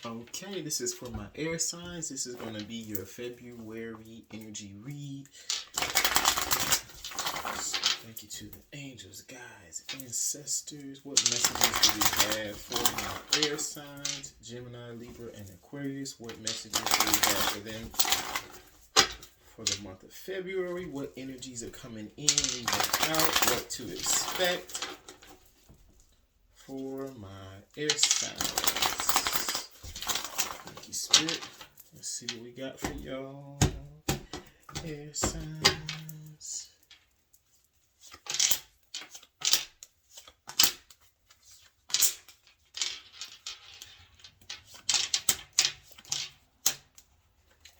Okay, this is for my air signs. This is going to be your February energy read. Thank you to the angels, guides, ancestors. What messages do we have for my air signs? Gemini, Libra, and Aquarius. What messages do we have for them for the month of February? What energies are coming in, leaving out? What to expect for my air signs? Thank you, Spirit. Let's see what we got for y'all. Air signs.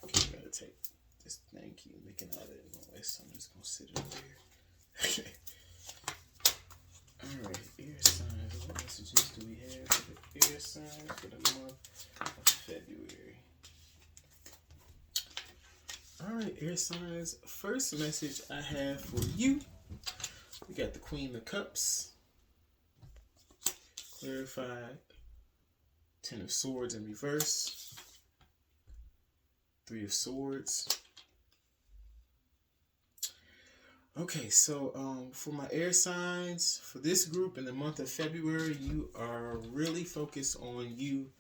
Okay, we gotta take this. Thank you. Making out of it noise. I'm just gonna sit it over here. Okay. Alright, air signs. What messages do we have for the air signs for the month of February? Alright, air signs. First message I have for you. We got the Queen of Cups. Clarified. Ten of Swords in reverse. Three of Swords. Okay, so for my air signs, for this group in the month of February, you are really focused on you.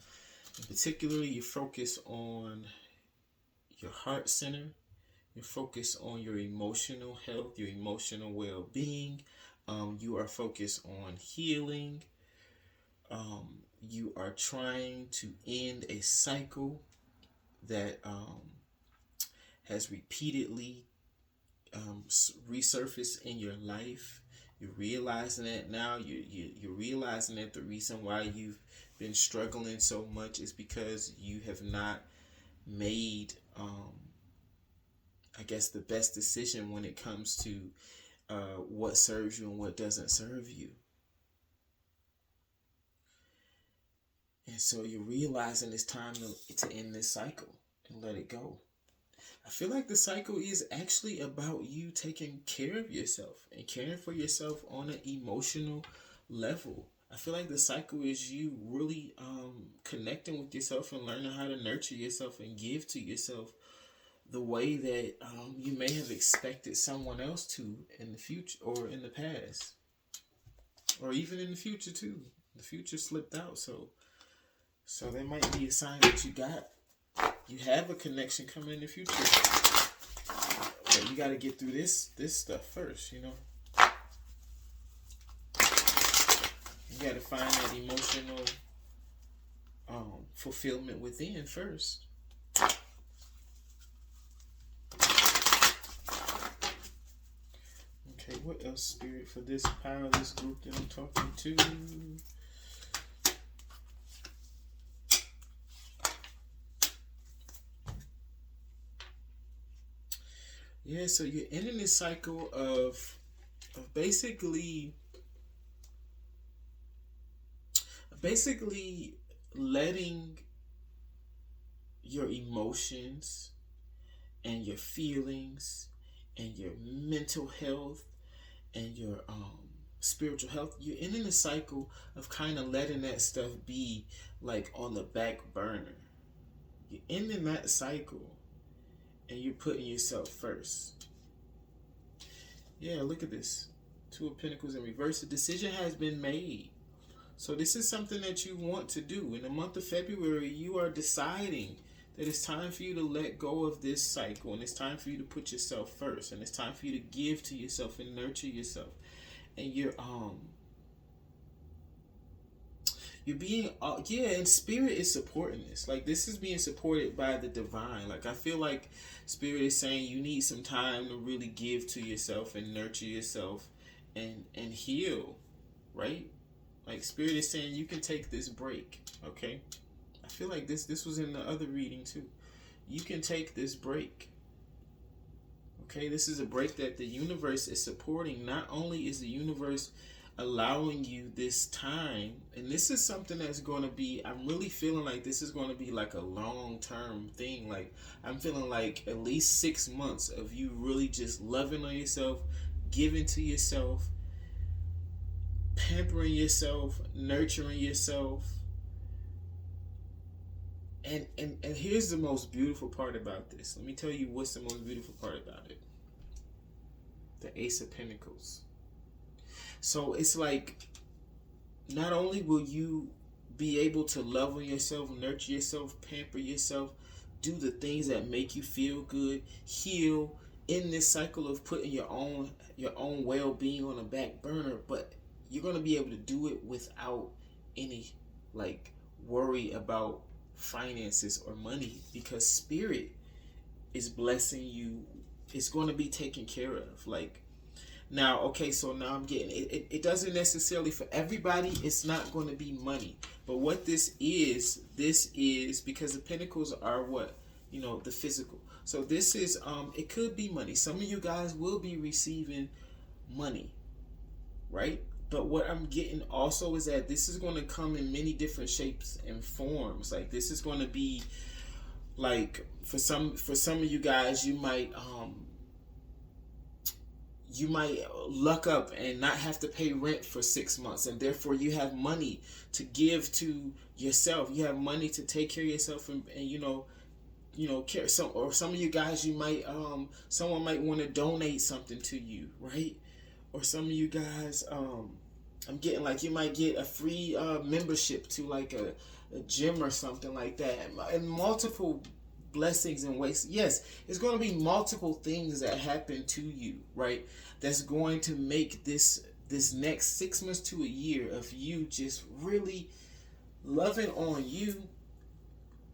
In particular, you focus on your heart center. You're focused on your emotional health, your emotional well-being. You are focused on healing. You are trying to end a cycle that has repeatedly resurfaced in your life. You're realizing that now. You're realizing that the reason why you've been struggling so much is because you have not made I guess the best decision when it comes to what serves you and what doesn't serve you. And so you're realizing it's time to end this cycle and let it go. I feel like the cycle is actually about you taking care of yourself and caring for yourself on an emotional level. I feel like the cycle is you really connecting with yourself and learning how to nurture yourself and give to yourself the way that you may have expected someone else to in the future or in the past. Or even in the future too. The future slipped out, so there might be a sign that you have a connection coming in the future. But you gotta get through this stuff first, you know. You gotta find that emotional fulfillment within first. Okay, what else, Spirit, for this powerless group that I'm talking to? Yeah, so you're ending this cycle of basically letting your emotions and your feelings and your mental health and your spiritual health, you're ending the cycle of kind of letting that stuff be like on the back burner. You're ending that cycle and you're putting yourself first. Yeah, look at this. Two of Pentacles in reverse. The decision has been made. So this is something that you want to do. In the month of February, you are deciding that it's time for you to let go of this cycle, and it's time for you to put yourself first, and it's time for you to give to yourself and nurture yourself. And you're being and Spirit is supporting this. Like, this is being supported by the divine. Like, I feel like Spirit is saying you need some time to really give to yourself and nurture yourself and heal, right? Like, Spirit is saying you can take this break, okay? I feel like this was in the other reading too. You can take this break. Okay, this is a break that the universe is supporting. Not only is the universe allowing you this time, and this is something that's going to be, I'm really feeling like this is going to be like a long-term thing. Like, I'm feeling like at least 6 months of you really just loving on yourself, giving to yourself, pampering yourself, nurturing yourself, And here's the most beautiful part about this. Let me tell you what's the most beautiful part about it. The Ace of Pentacles. So it's like, not only will you be able to love on yourself, nurture yourself, pamper yourself, do the things that make you feel good, heal in this cycle of putting your own well-being on a back burner, but you're going to be able to do it without any like worry about finances or money, because spirit is blessing you. It's going to be taken care of. Like, now, okay, so now I'm getting it. It doesn't necessarily, for everybody, it's not going to be money. But what this is because the pentacles are what? You know, the physical. So this is, it could be money. Some of you guys will be receiving money, right? But what I'm getting also is that this is going to come in many different shapes and forms. Like, this is going to be like, for some of you guys, you might luck up and not have to pay rent for 6 months, and therefore you have money to give to yourself. You have money to take care of yourself, and care. Some of you guys, you might someone might want to donate something to you, right? Or some of you guys, I'm getting like, you might get a free membership to like a gym or something like that, and multiple blessings and ways. Yes, it's going to be multiple things that happen to you, right? That's going to make this next 6 months to a year of you just really loving on you.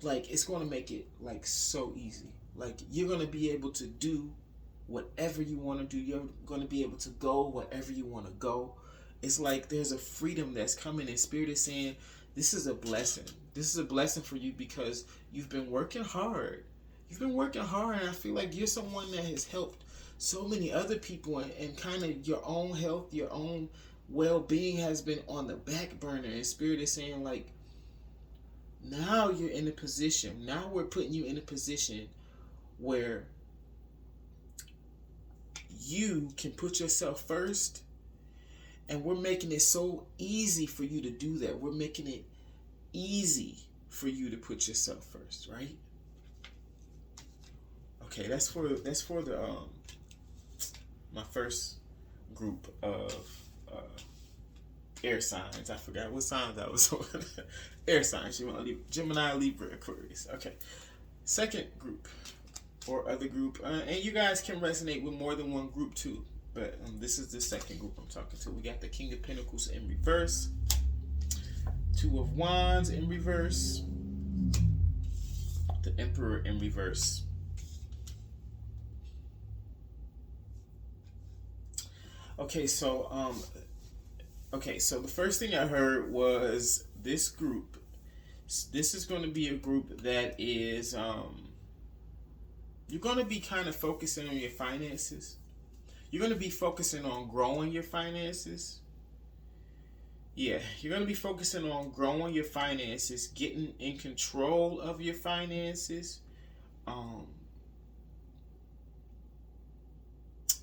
Like, it's going to make it like so easy. Like, you're going to be able to do whatever you want to do. You're going to be able to go wherever you want to go. It's like there's a freedom that's coming, and spirit is saying, this is a blessing. This is a blessing for you because you've been working hard. You've been working hard, and I feel like you're someone that has helped so many other people, and kind of your own health, your own well-being has been on the back burner. And spirit is saying, like, now you're in a position. Now we're putting you in a position where you can put yourself first, and we're making it so easy for you to do that. We're making it easy for you to put yourself first, right? Okay, that's for the my first group of air signs. I forgot what signs I was on. Air signs, Gemini, Libra, Aquarius. Okay, second group or other group, and you guys can resonate with more than one group too. But this is the second group I'm talking to. We got the King of Pentacles in reverse, Two of Wands in reverse, the Emperor in reverse. Okay, so the first thing I heard was this group. This is going to be a group that is you're going to be kind of focusing on your finances. You're going to be focusing on growing your finances. Yeah, you're going to be focusing on growing your finances, getting in control of your finances.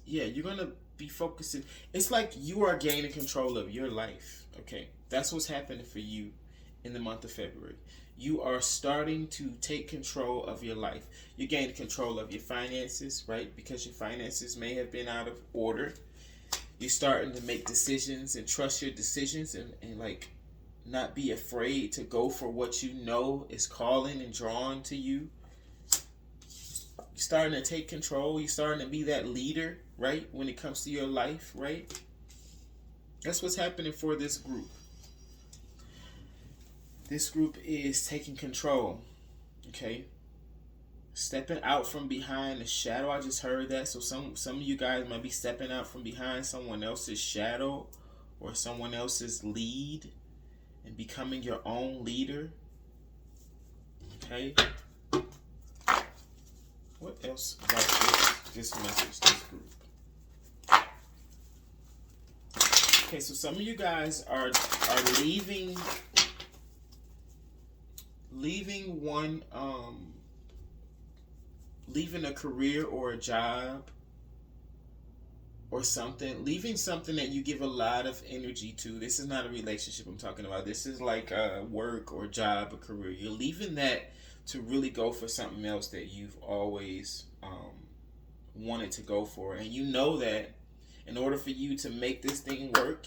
Yeah, you're going to be focusing. It's like you are gaining control of your life. Okay, that's what's happening for you in the month of February. You are starting to take control of your life. You're gaining control of your finances, right? Because your finances may have been out of order. You're starting to make decisions and trust your decisions, and like not be afraid to go for what you know is calling and drawing to you. You're starting to take control. You're starting to be that leader, right? When it comes to your life, right? That's what's happening for this group. This group is taking control, okay? Stepping out from behind the shadow. I just heard that. So some of you guys might be stepping out from behind someone else's shadow or someone else's lead and becoming your own leader, okay? What else about this message, this group? Okay, so some of you guys are leaving leaving a career or a job or something, leaving something that you give a lot of energy to. This is not a relationship I'm talking about. This is like a work or job or career. You're leaving that to really go for something else that you've always wanted to go for. And you know that in order for you to make this thing work,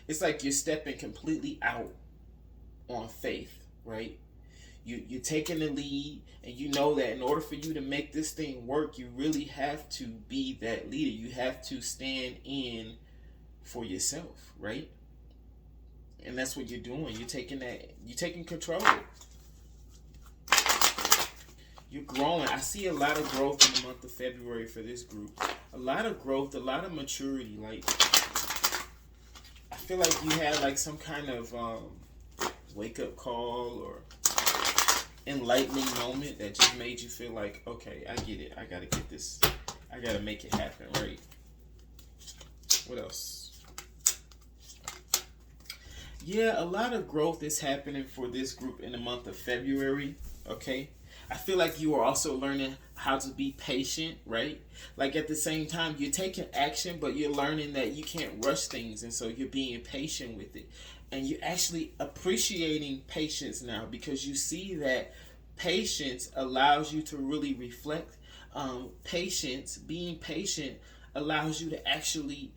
it's like you're stepping completely out on faith, right? You're taking the lead, and you know that in order for you to make this thing work, you really have to be that leader. You have to stand in for yourself, right? And that's what you're doing. You're taking control. You're growing. I see a lot of growth in the month of February for this group. A lot of growth, a lot of maturity. Like, I feel like you had like some kind of wake up call or enlightening moment that just made you feel like, okay, I get it. I gotta get this. I gotta make it happen, right? What else? Yeah, a lot of growth is happening for this group in the month of February, okay? I feel like you are also learning how to be patient, right? Like at the same time, you're taking action, but you're learning that you can't rush things, and so you're being patient with it. And you're actually appreciating patience now because you see that patience allows you to really reflect. Being patient allows you to actually,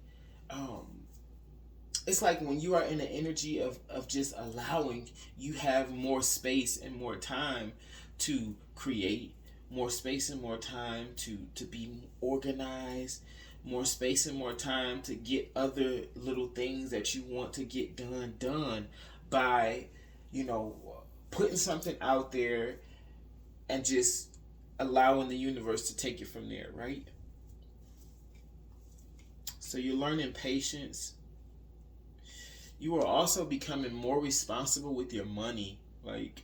it's like when you are in the energy of just allowing, you have more space and more time to create, more space and more time to be organized, more space and more time to get other little things that you want to get done by, putting something out there and just allowing the universe to take it from there, right? So you're learning patience. You are also becoming more responsible with your money. Like,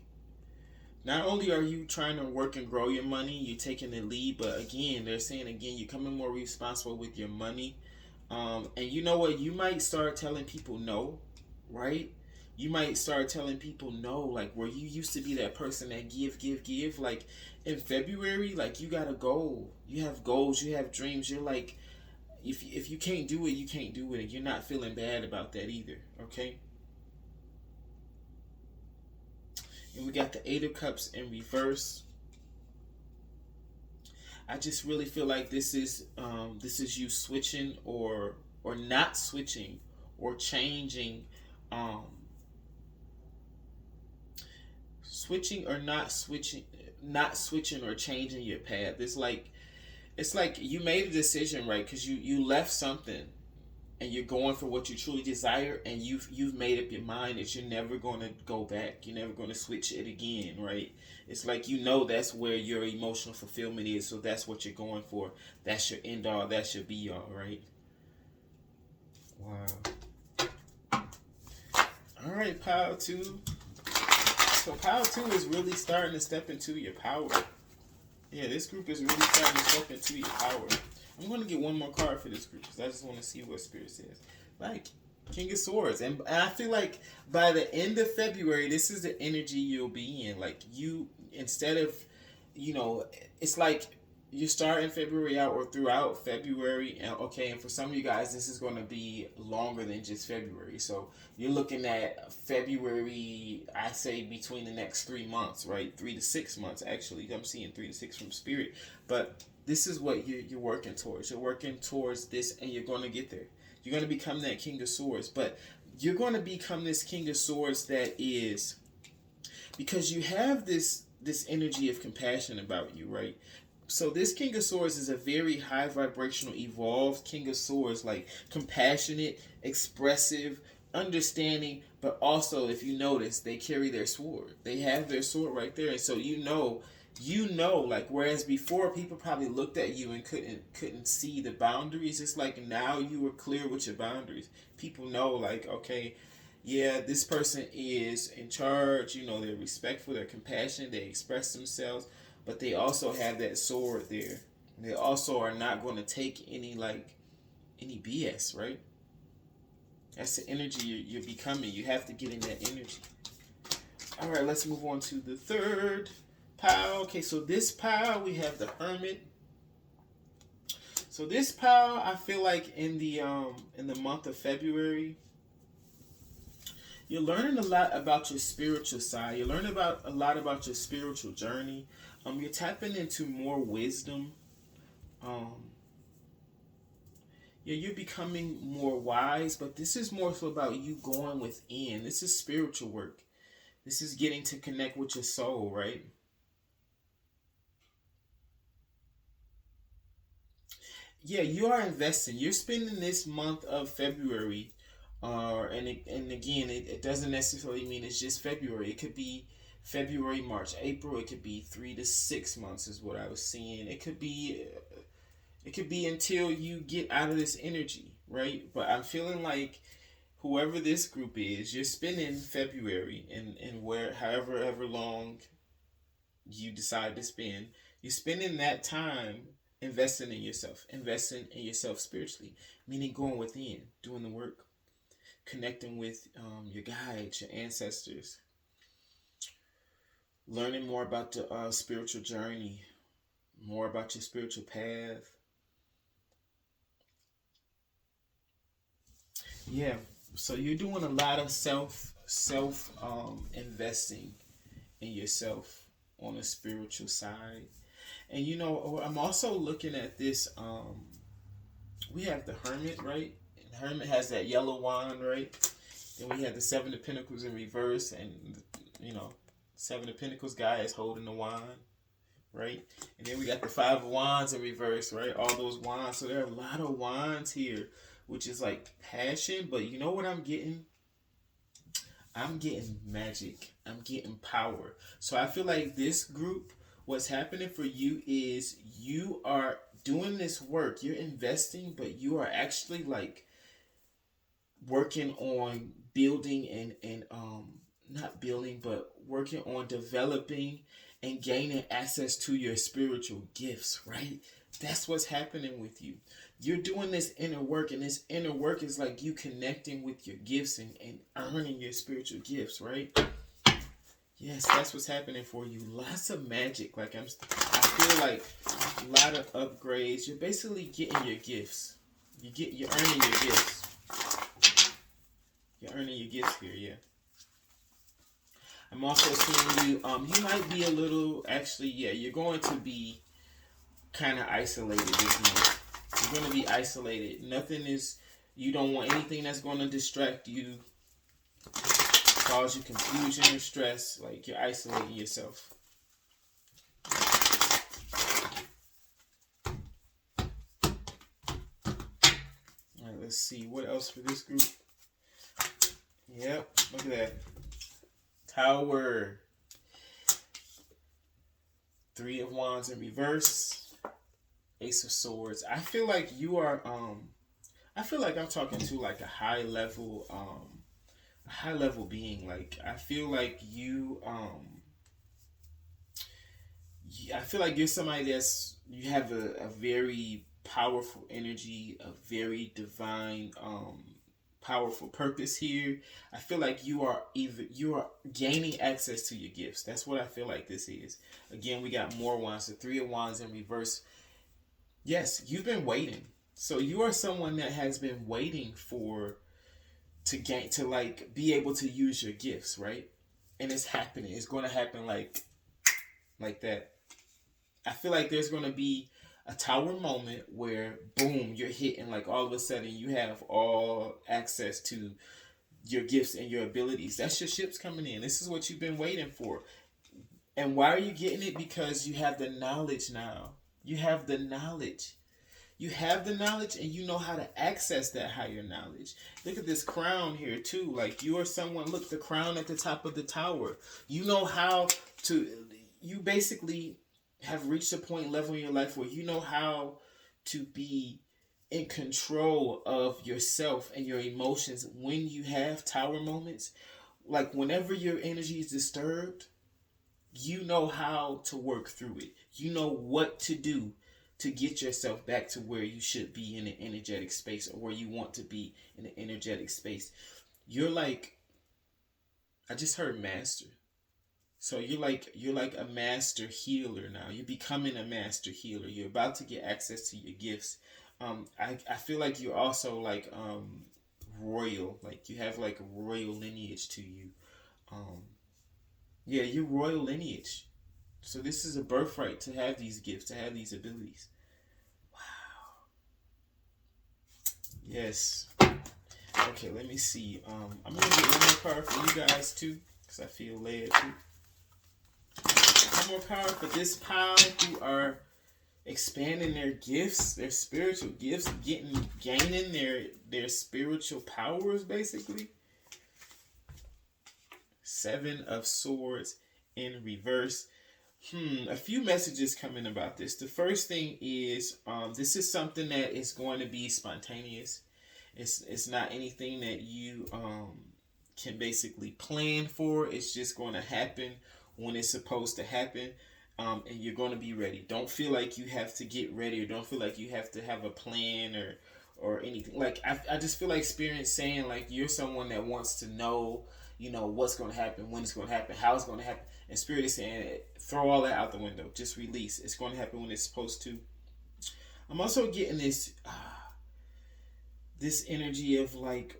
not only are you trying to work and grow your money, you're taking the lead, but again, they're saying again, you're becoming more responsible with your money. And you know what? You might start telling people no, right? You might start telling people no, like where you used to be that person that give. Like in February, like you got a goal. You have goals, you have dreams. You're like, if you can't do it, you can't do it. And you're not feeling bad about that either, okay? And we got the Eight of Cups in reverse. I just really feel like this is you switching or not switching or changing, switching or not switching or changing your path. It's like you made a decision, right? Because you left something and you're going for what you truly desire, and you've made up your mind that you're never going to go back. You're never going to switch it again, right? It's like that's where your emotional fulfillment is, so that's what you're going for. That's your end all, that's your be all, right? Wow. All right, Pile 2. So Pile 2 is really starting to step into your power. Yeah, this group is really starting to step into your power. I'm going to get one more card for this group because I just want to see what Spirit says. Like, King of Swords. And I feel like by the end of February, this is the energy you'll be in. Like, you, instead of, it's like you're starting February out or throughout February. And okay, and for some of you guys, this is going to be longer than just February. So you're looking at February, I say between the next 3 months, right? 3 to 6 months, actually. I'm seeing 3 to 6 from Spirit. But this is what you're working towards. You're working towards this, and you're going to get there. You're going to become that King of Swords. But you're going to become this King of Swords that is, because you have this energy of compassion about you, right? So this King of Swords is a very high vibrational, evolved King of Swords, like compassionate, expressive, understanding, but also, if you notice, they carry their sword. They have their sword right there, and so like, whereas before people probably looked at you and couldn't see the boundaries, it's like now you are clear with your boundaries. People know, like, okay, yeah, this person is in charge. They're respectful, they're compassionate, they express themselves, but they also have that sword there. They also are not going to take any BS, right? That's the energy you're becoming. You have to get in that energy. All right, let's move on to the third pile. Okay, so this pile, we have the Hermit. So this pal, I feel like in the month of February, you're learning a lot about your spiritual side. You're learning about a lot about your spiritual journey. You're tapping into more wisdom. Um, yeah, you're becoming more wise, but this is more so about you going within. This is spiritual work. This is getting to connect with your soul, right? Yeah, you are investing. You're spending this month of February, and again, it doesn't necessarily mean it's just February. It could be February, March, April. It could be 3 to 6 months, is what I was seeing. It could be until you get out of this energy, right? But I'm feeling like whoever this group is, you're spending February and where however ever long you decide to spend, you're spending that time investing in yourself spiritually, meaning going within, doing the work, connecting with your guides, your ancestors, learning more about the spiritual journey, more about your spiritual path. Yeah, so you're doing a lot of self investing in yourself on a spiritual side. And I'm also looking at this. We have the Hermit, right? And the Hermit has that yellow wand, right? Then we have the Seven of Pentacles in reverse, and you know, Seven of Pentacles guy is holding the wand, right? And then we got the Five of Wands in reverse, right? All those wands. So there are a lot of wands here, which is like passion. But you know what I'm getting? I'm getting magic. I'm getting power. So I feel like this group, what's happening for you is you are doing this work. You're investing, but you are actually like working on building and not building, but working on developing and gaining access to your spiritual gifts, right? That's what's happening with you. You're doing this inner work, and this inner work is like you connecting with your gifts and earning your spiritual gifts, right? Yes, that's what's happening for you. Lots of magic. I feel like a lot of upgrades. You're basically getting your gifts. You're earning your gifts. You're earning your gifts here, yeah. I'm also seeing you. You might be a little. Actually, yeah. You're going to be kind of isolated this month. You're going to be isolated. Nothing is. You don't want anything that's going to distract you, cause you confusion or stress. Like you're isolating yourself. All right. Let's see what else for this group. Yep. Look at that. Tower. Three of Wands in reverse. Ace of Swords. I feel like you are I feel like I'm talking to like a high level being. Like I feel like I feel like you're somebody you have a very powerful energy, a very divine powerful purpose here. I feel like you are gaining access to your gifts. That's what I feel like this is. Again, we got more wands, the Three of Wands in reverse. Yes, you've been waiting. So you are someone that has been waiting to like be able to use your gifts, right? And it's happening. It's going to happen like that. I feel like there's going to be a tower moment where boom, you're hitting like all of a sudden you have all access to your gifts and your abilities. That's your ships coming in. This is what you've been waiting for. And why are you getting it? Because you have the knowledge now. You have the knowledge. You have the knowledge and you know how to access that higher knowledge. Look at this crown here too. Like you are someone, look, the crown at the top of the tower. You know how to, you basically have reached a point level in your life where you know how to be in control of yourself and your emotions when you have tower moments. Like whenever your energy is disturbed, you know how to work through it. You know what to do to get yourself back to where you should be in an energetic space or where you want to be in an energetic space. You're like, I just heard master. So you're like a master healer now. You're becoming a master healer. You're about to get access to your gifts. I feel like you're also like royal, like you have like a royal lineage to you. Um, yeah, you're royal lineage. So this is a birthright to have these gifts, to have these abilities. Yes. Okay, let me see. I'm gonna get one more card for you guys too, because I feel led to. One more card for this pile who are expanding their gifts, their spiritual gifts, gaining their spiritual powers, basically. Seven of Swords in reverse. A few messages coming about this. The first thing is this is something that is going to be spontaneous. It's not anything that you can basically plan for. It's just going to happen when it's supposed to happen. And you're going to be ready. Don't feel like you have to get ready, or don't feel like you have to have a plan or anything. Like I just feel like Spirit saying like you're someone that wants to know, what's going to happen, when it's going to happen, how it's going to happen. And Spirit is saying throw all that out the window. Just release. It's going to happen when it's supposed to. I'm also getting this energy of like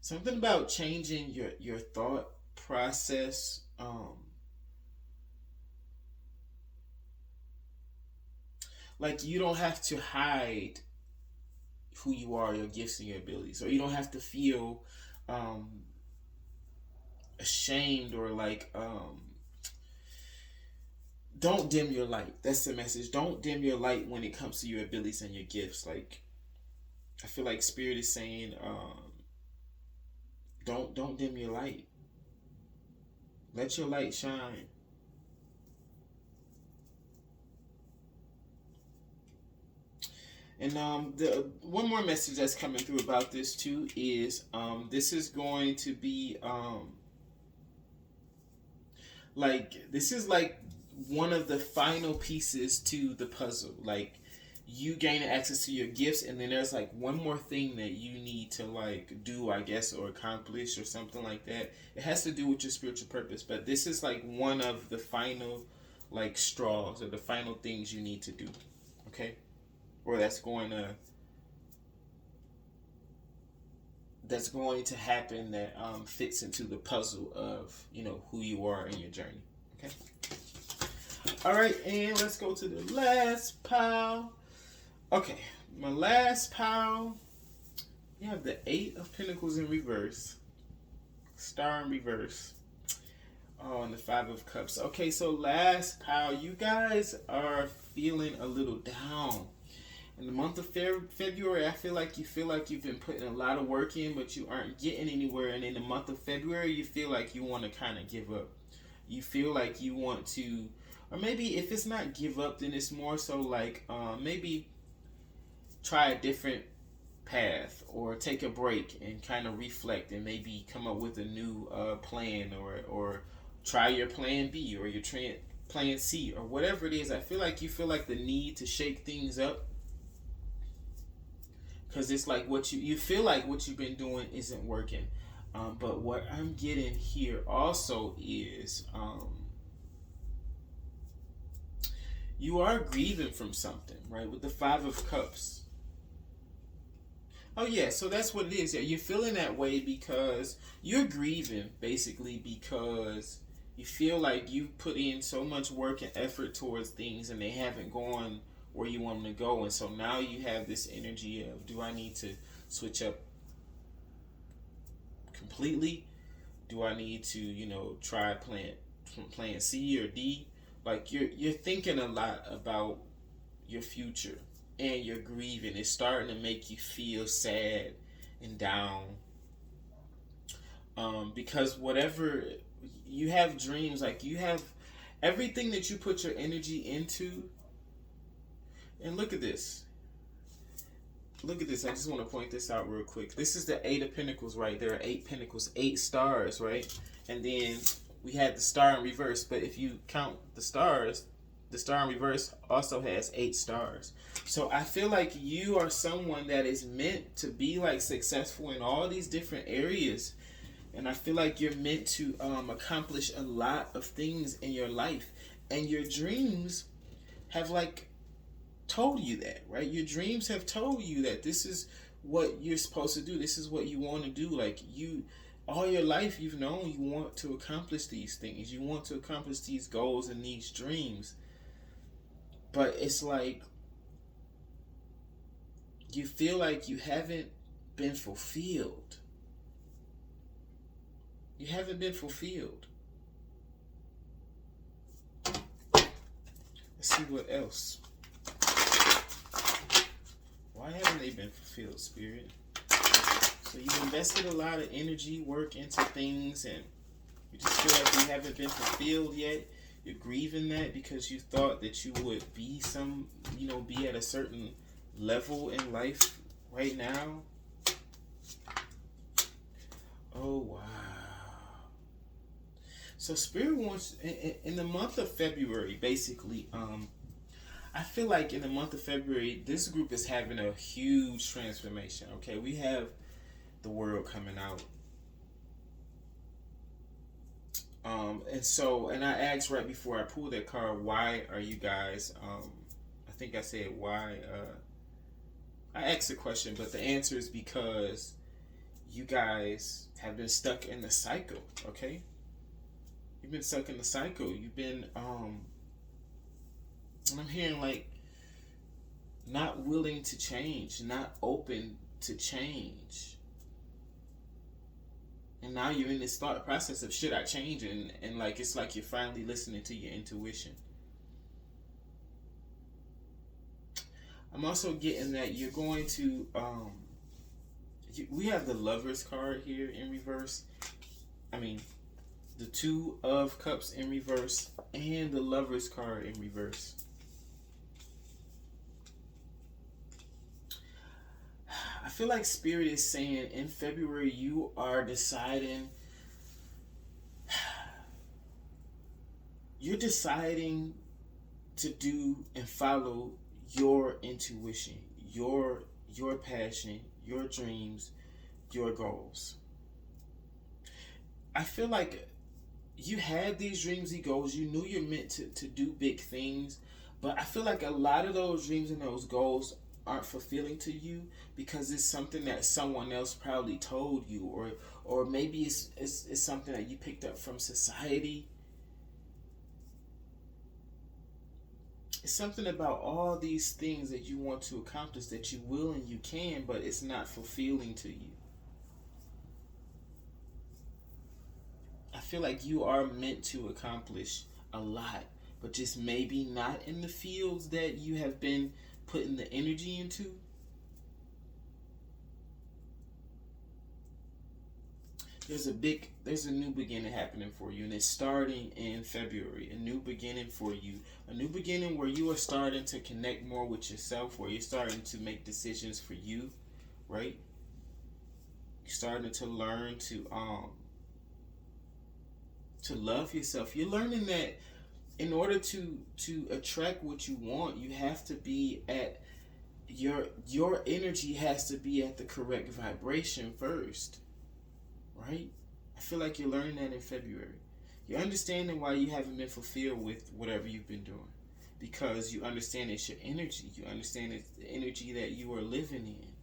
something about changing your thought process. Like you don't have to hide who you are, your gifts and your abilities, or you don't have to feel ashamed or like don't dim your light. That's the message. Don't dim your light when it comes to your abilities and your gifts. Like I feel like Spirit is saying don't dim your light. Let your light shine. And the one more message that's coming through about this too is this is going to be like this is like one of the final pieces to the puzzle. Like you gaining access to your gifts, and then there's like one more thing that you need to like do, I guess, or accomplish or something like that. It has to do with your spiritual purpose, but this is like one of the final like straws or the final things you need to do. Okay? Or that's going to happen that fits into the puzzle of who you are in your journey. Okay. All right, and let's go to the last pile. Okay, my last pile. You have the Eight of Pentacles in reverse, Star in reverse. Oh, and the Five of Cups. Okay, so last pile. You guys are feeling a little down. In the month of February, I feel like you've been putting a lot of work in, but you aren't getting anywhere. And in the month of February, you feel like you want to kind of give up. You feel like you want to, or maybe if it's not give up, then it's more so like maybe try a different path or take a break and kind of reflect and maybe come up with a new plan or try your plan B or your plan C or whatever it is. I feel like you feel like the need to shake things up. Because it's like what you feel like what you've been doing isn't working. But what I'm getting here also is you are grieving from something, right? With the Five of Cups. Oh yeah, so that's what it is. Yeah, you're feeling that way because you're grieving basically because you feel like you've put in so much work and effort towards things and they haven't gone where you want them to go, and so now you have this energy of, do I need to switch up completely? Do I need to try plan C or D? Like you're thinking a lot about your future and you're grieving. It's starting to make you feel sad and down because whatever you have dreams, like you have everything that you put your energy into. And look at this. Look at this. I just want to point this out real quick. This is the Eight of Pentacles, right? There are 8 pentacles, 8 stars, right? And then we had the star in reverse. But if you count the stars, the star in reverse also has 8 stars. So I feel like you are someone that is meant to be like successful in all these different areas. And I feel like you're meant to accomplish a lot of things in your life. And your dreams have like told you that, right? Your dreams have told you that this is what you're supposed to do. This is what you want to do. Like you, all your life, you've known you want to accomplish these things. You want to accomplish these goals and these dreams. But it's like you feel like you haven't been fulfilled. You haven't been fulfilled. Let's see what else. Why haven't they been fulfilled, Spirit? So you've invested a lot of energy, work into things, and you just feel like you haven't been fulfilled yet. You're grieving that because you thought that you would be be at a certain level in life right now. Oh, wow. So Spirit wants, in the month of February, basically, I feel like in the month of February, this group is having a huge transformation. Okay, we have the world coming out. And I asked right before I pulled that card, why are you guys, I think I said why, I asked the question, but the answer is because you guys have been stuck in the cycle, okay? You've been stuck in the cycle. You've been, and I'm hearing like not willing to change, not open to change. And now you're in this thought process of should I change? And like it's like you're finally listening to your intuition. I'm also getting that you're going to we have the Lovers card here in reverse. I mean, the Two of Cups in reverse and the Lovers card in reverse. I feel like Spirit is saying in February you are deciding, you're deciding to do and follow your intuition, your passion, your dreams, your goals. I feel like you had these dreams and goals. You knew you're meant to do big things, but I feel like a lot of those dreams and those goals aren't fulfilling to you because it's something that someone else probably told you, or maybe it's something that you picked up from society. It's something about all these things that you want to accomplish that you will and you can, but it's not fulfilling to you. I feel like you are meant to accomplish a lot, but just maybe not in the fields that you have been putting the energy into. There's a new beginning happening for you, and it's starting in February. A new beginning for you. A new beginning where you are starting to connect more with yourself, where you're starting to make decisions for you, right? You're starting to learn to love yourself. You're learning that in order to attract what you want, you have to be at your energy has to be at the correct vibration first, right? I feel like you're learning that in February. You're understanding why you haven't been fulfilled with whatever you've been doing, because you understand it's your energy. You understand it's the energy that you are living in.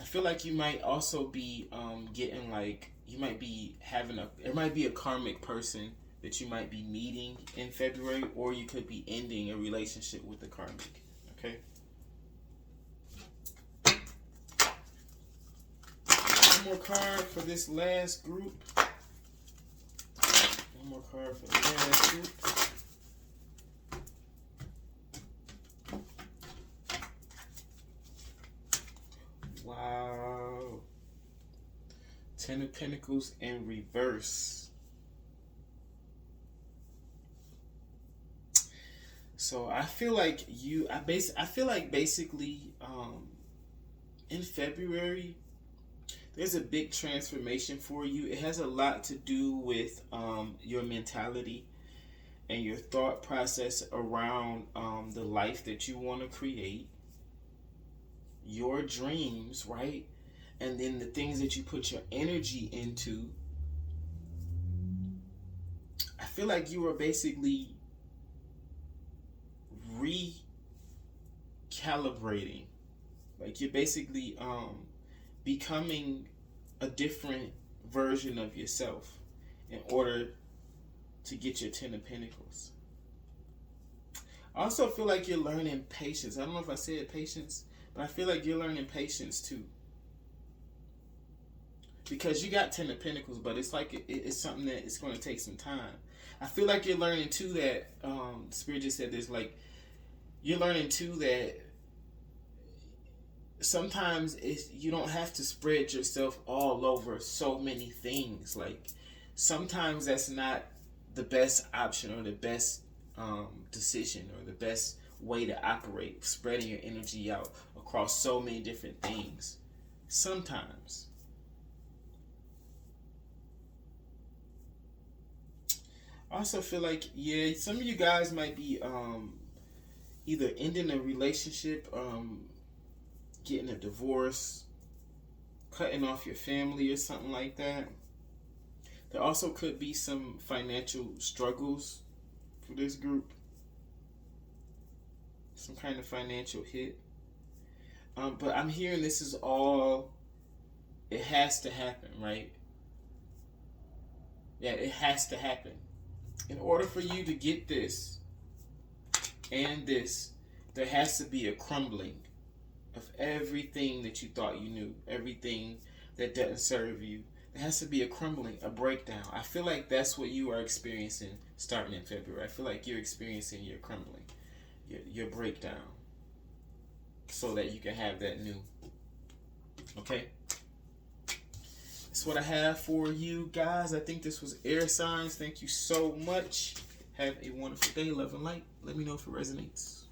I feel like you might also be getting like, you might be having there might be a karmic person that you might be meeting in February, or you could be ending a relationship with the karmic, okay? One more card for this last group. One more card for the last group. Wow. Ten of Pentacles in reverse. So I feel like basically in February there's a big transformation for you. It has a lot to do with your mentality and your thought process around the life that you want to create, your dreams, right? And then the things that you put your energy into. feel like you are basically recalibrating. Like you're basically becoming a different version of yourself in order to get your 10 of Pentacles. I also feel like you're learning patience. I don't know if I said patience, but I feel like you're learning patience too. Because you got 10 of Pentacles, but it's like it's something that it's going to take some time. I feel like you're learning too that Spirit just said this, like you're learning too that sometimes you don't have to spread yourself all over so many things. Like sometimes that's not the best option or the best decision or the best way to operate, spreading your energy out across so many different things. Sometimes. I also feel like, yeah, some of you guys might be either ending a relationship, getting a divorce, cutting off your family or something like that. There also could be some financial struggles for this group. Some kind of financial hit. But I'm hearing this is all, it has to happen, right? Yeah, it has to happen. In order for you to get this and this, there has to be a crumbling of everything that you thought you knew, everything that doesn't serve you. There has to be a crumbling, a breakdown. I feel like that's what you are experiencing starting in February. I feel like you're experiencing your crumbling, your breakdown, so that you can have that new. Okay? That's what I have for you guys. I think this was air signs. Thank you so much. Have a wonderful day. Love and light. Let me know if it resonates.